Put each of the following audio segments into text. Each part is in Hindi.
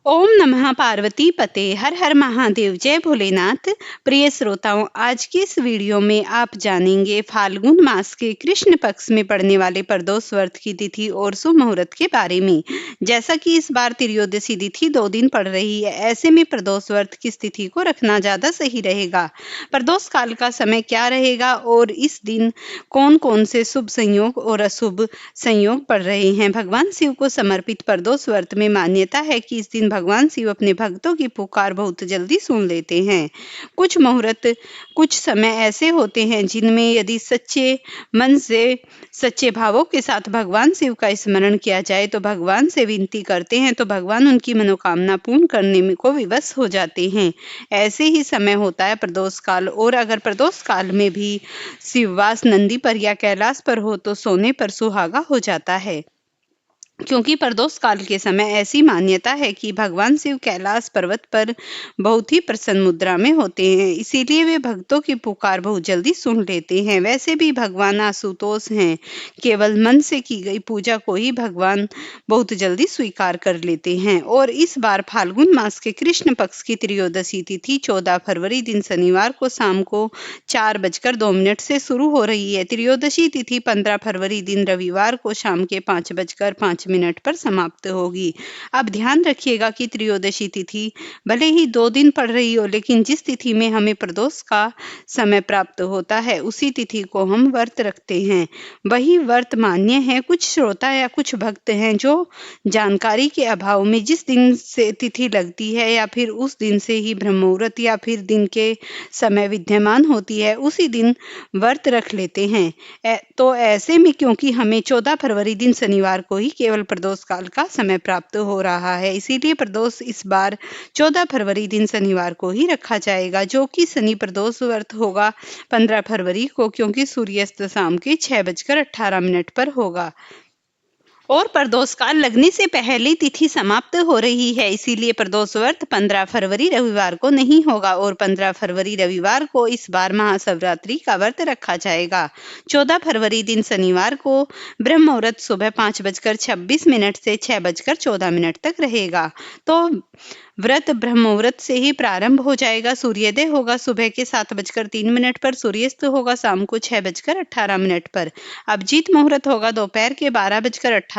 ओम नमः पार्वती पते हर हर महादेव जय भोलेनाथ। प्रिय श्रोताओं, आज की इस वीडियो में आप जानेंगे फाल्गुन मास के कृष्ण पक्ष में पड़ने वाले प्रदोष व्रत की तिथि और शुभ मुहूर्त के बारे में। जैसा कि इस बार त्रयोदशी तिथि 2 दिन पड़ रही है, ऐसे में प्रदोष व्रत किस तिथि को रखना ज्यादा सही रहेगा, प्रदोष काल का समय क्या रहेगा और इस दिन कौन कौन से शुभ संयोग और अशुभ संयोग पड़ रहे हैं। भगवान शिव को समर्पित प्रदोष व्रत में मान्यता है कि इस दिन भगवान शिव अपने भक्तों की पुकार बहुत जल्दी सुन लेते हैं। कुछ मुहूर्त, कुछ समय ऐसे होते हैं जिनमें यदि सच्चे मन से, सच्चे भावों के साथ भगवान शिव का स्मरण किया जाए, तो भगवान से विनती करते हैं तो भगवान उनकी मनोकामना पूर्ण करने में को विवश हो जाते हैं। ऐसे ही समय होता है प्रदोष काल। और अगर प्रदोष काल में भी शिववास नंदी पर या कैलाश पर हो तो सोने पर सुहागा हो जाता है, क्योंकि प्रदोष काल के समय ऐसी मान्यता है कि भगवान शिव कैलाश पर्वत पर बहुत ही प्रसन्न मुद्रा में होते हैं, इसीलिए वे भक्तों की पुकार बहुत जल्दी सुन लेते हैं। वैसे भी भगवान आशुतोष हैं, केवल मन से की गई पूजा को ही भगवान बहुत जल्दी स्वीकार कर लेते हैं। और इस बार फाल्गुन मास के कृष्ण पक्ष की त्रयोदशी तिथि 14 फरवरी दिन शनिवार को शाम को 4:02 से शुरू हो रही है। त्रयोदशी तिथि 15 फरवरी दिन रविवार को शाम के 5:05 पर समाप्त होगी। अब ध्यान रखिएगा कि त्रयोदशी तिथि भले ही 2 दिन पड़ रही हो, लेकिन जिस तिथि में हमें प्रदोष का समय प्राप्त होता है उसी तिथि को हम व्रत रखते हैं, वही व्रत मान्य है। कुछ श्रोता या कुछ भक्त हैं जो जानकारी के अभाव में जिस दिन से तिथि लगती है या फिर उस दिन से ही ब्रह्म मुहूर्त या फिर दिन के समय विद्यमान होती है, उसी दिन व्रत रख लेते हैं। तो ऐसे में क्योंकि हमें 14 फरवरी दिन शनिवार को ही केवल प्रदोष काल का समय प्राप्त हो रहा है, इसीलिए प्रदोष इस बार 14 फरवरी दिन शनिवार को ही रखा जाएगा, जो कि शनि प्रदोष व्रत होगा 15 फरवरी को, क्योंकि सूर्यास्त शाम के 6:18 पर होगा और प्रदोष काल लगने से पहले तिथि समाप्त हो रही है, इसीलिए प्रदोष व्रत 15 फरवरी रविवार को नहीं होगा और 15 फरवरी रविवार को इस बार महाशिवरात्रि का व्रत रखा जाएगा। 14 फरवरी दिन शनिवार को ब्रह्म मुहूर्त सुबह 5:26 से 6:14 तक रहेगा। तो व्रत ब्रह्म मुहूर्त से ही प्रारंभ हो जाएगा। सूर्योदय होगा सुबह के 7:03 पर, सूर्यास्त होगा शाम को 6:18 पर। अभिजीत मुहूर्त होगा दोपहर के 12:18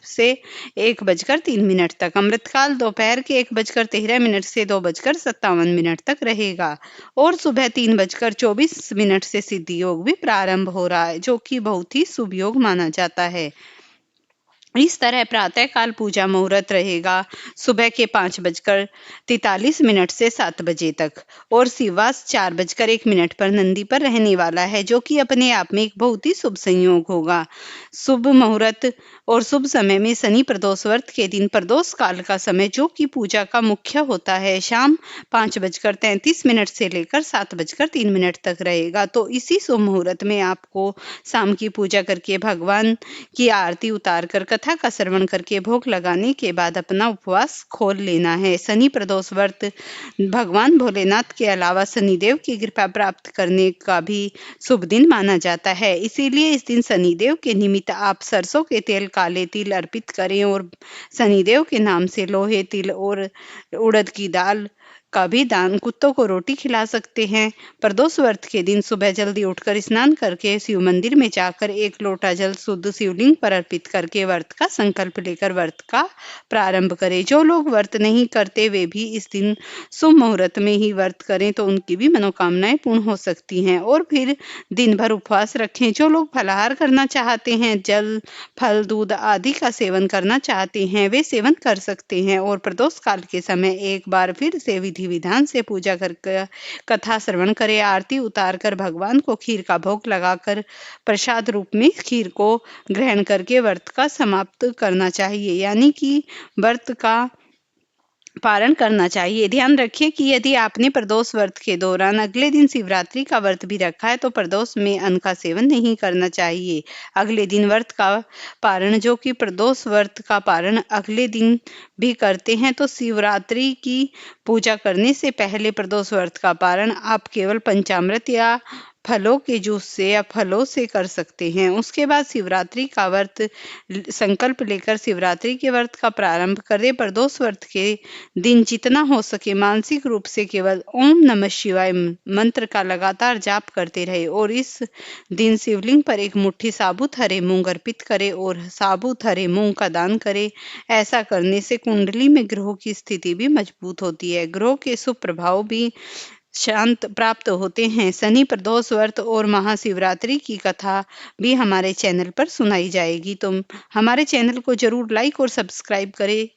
से 1:03 तक। अमृतकाल दोपहर के 1:13 से 2:57 तक रहेगा और सुबह 3:24 से सिद्ध योग भी प्रारंभ हो रहा है, जो कि बहुत ही शुभ योग माना जाता है। इस तरह प्रातः काल पूजा मुहूर्त रहेगा सुबह के 5:43 से 7 बजे तक और शिववास 4:01 पर नंदी पर रहने वाला है, जो कि अपने आप में एक बहुत ही शुभ संयोग होगा। शुभ मुहूर्त और शुभ समय में शनि प्रदोष व्रत के दिन प्रदोष काल का समय, जो कि पूजा का मुख्य होता है, शाम 5:33 से लेकर 7:03 तक रहेगा। तो इसी शुभ मुहूर्त में आपको शाम की पूजा करके भगवान की आरती उतार कर कथा का श्रवण करके भोग लगाने के बाद अपना उपवास खोल लेना है। शनि प्रदोष व्रत भगवान भोलेनाथ के अलावा शनिदेव की कृपा प्राप्त करने का भी शुभ दिन माना जाता है, इसीलिए इस दिन शनिदेव के निमित्त आप सरसों के तेल, काले तिल अर्पित करें और शनिदेव के नाम से लोहे, तिल और उड़द की दाल का भी दान, कुत्तों को रोटी खिला सकते हैं। प्रदोष व्रत के दिन सुबह जल्दी उठकर स्नान करके शिव मंदिर में जाकर 1 लोटा जल शुद्ध शिवलिंग पर अर्पित करके व्रत का संकल्प लेकर व्रत का प्रारंभ करें। जो लोग व्रत नहीं करते वे भी इस दिन शुभ मुहूर्त में ही व्रत करें तो उनकी भी मनोकामनाएं पूर्ण हो सकती हैं और फिर दिन भर उपवास रखें। जो लोग फलाहार करना चाहते हैं, जल, फल, दूध आदि का सेवन करना चाहते हैं, वे सेवन कर सकते हैं और प्रदोष काल के समय एक बार फिर से विधि विधान से पूजा करके कथा श्रवण करें। आरती उतार कर भगवान को खीर का भोग लगाकर प्रसाद रूप में खीर को ग्रहण करके व्रत का समाप्त करना चाहिए, यानी कि व्रत का पारण करना चाहिए। ध्यान रखिए कि यदि आपने प्रदोष व्रत के दौरान अगले दिन शिवरात्रि का व्रत भी रखा है तो प्रदोष में अन्न का सेवन नहीं करना चाहिए। अगले दिन व्रत का पारण, जो कि प्रदोष व्रत का पारण अगले दिन भी करते हैं, तो शिवरात्रि की पूजा करने से पहले प्रदोष व्रत का पारण आप केवल पंचामृत या फलों के जूस से या फलों से कर सकते हैं। उसके बाद शिवरात्रि का व्रत संकल्प लेकर शिवरात्रि के व्रत का प्रारंभ करें। प्रदोष व्रत के दिन जितना हो सके मानसिक रूप से केवल ओम नमः शिवाय मंत्र का लगातार जाप करते रहे और इस दिन शिवलिंग पर एक मुट्ठी साबुत हरे मूंग अर्पित करें और साबुत हरे मूंग का दान करें। ऐसा करने से कुंडली में ग्रहों की स्थिति भी मजबूत होती है, ग्रहों के शुभ प्रभाव भी शांत प्राप्त होते हैं। शनि प्रदोष व्रत और महाशिवरात्रि की कथा भी हमारे चैनल पर सुनाई जाएगी, तो हमारे चैनल को जरूर लाइक और सब्सक्राइब करें।